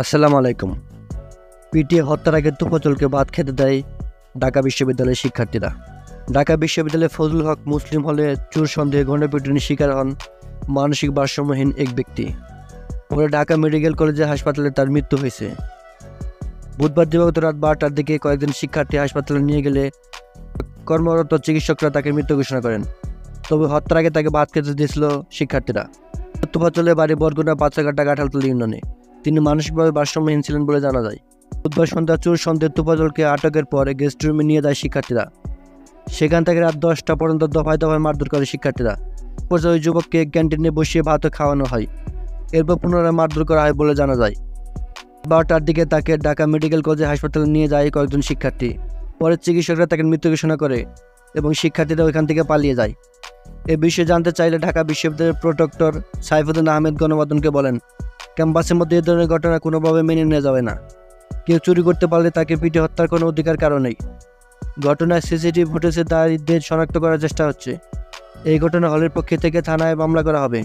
আসসালামু আলাইকুম। পিটিএ হত্যার আগে তোফাজ্জলকে ভাত খেতে দেয় ঢাকা বিশ্ববিদ্যালয়ের শিক্ষার্থীরা। ঢাকা বিশ্ববিদ্যালয়ে ফজলুল হক মুসলিম হলে চোর সন্দেহে গণপিটুনির শিকার হন মানসিক ভারসাম্যহীন এক ব্যক্তি। পরে ঢাকা মেডিকেল কলেজে হাসপাতালে তার মৃত্যু হয়েছে। বুধবার দিবাগত রাত 12টার দিকে কয়েকজন শিক্ষার্থী হাসপাতালে নিয়ে গেলে কর্মরত চিকিৎসকরা তাকে মৃত ঘোষণা করেন। তবে হত্যার আগে তাকে ভাত খেতে দিয়েছিল শিক্ষার্থীরা। তোফাজ্জলের বাড়ি বরগুনা পাঁচরাঘাটা গাঠালতলী ইউনিয়নে। তিনি মানসিকভাবে ভারসাম্যহীন ছিলেন বলে জানা যায়। বুধবার সন্ধ্যা চোর সন্দেহে তোফাজ্জলকে আটকের পরে গেস্ট রুমে নিয়ে যায় শিক্ষার্থীরা। সেখান থেকে রাত 10টা পর্যন্ত দফায় দফায় মারধর করে শিক্ষার্থীরা। পর্যায়ে ওই যুবককে ক্যান্টিনে বসিয়ে ভাতও খাওয়ানো হয়। এরপর পুনরায় মারধর করা হয় বলে জানা যায়। 12টার দিকে তাকে ঢাকা মেডিকেল কলেজ হাসপাতালে নিয়ে যায় কয়েকজন শিক্ষার্থী। পরে চিকিৎসকরা তাকে মৃত ঘোষণা করে এবং শিক্ষার্থীরা ওইখান থেকে পালিয়ে যায়। এ বিষয়ে জানতে চাইলে ঢাকা বিশ্ববিদ্যালয়ের প্রক্টর সাইফুদ্দিন আহমেদ গণমাধ্যমকে বলেন, ক্যাম্পাসের মধ্যে এ ধরনের ঘটনা কোনোভাবে মেনে নেওয়া যাবে না। কেউ চুরি করতে পারলে তাকে পিটিয়ে হত্যার কোনো অধিকার কারো নেই। ঘটনায় সিসিটিভি ফুটেজে দায়ীদের শনাক্ত করার চেষ্টা হচ্ছে। এই ঘটনা হলের পক্ষ থেকে থানায় মামলা করা হবে।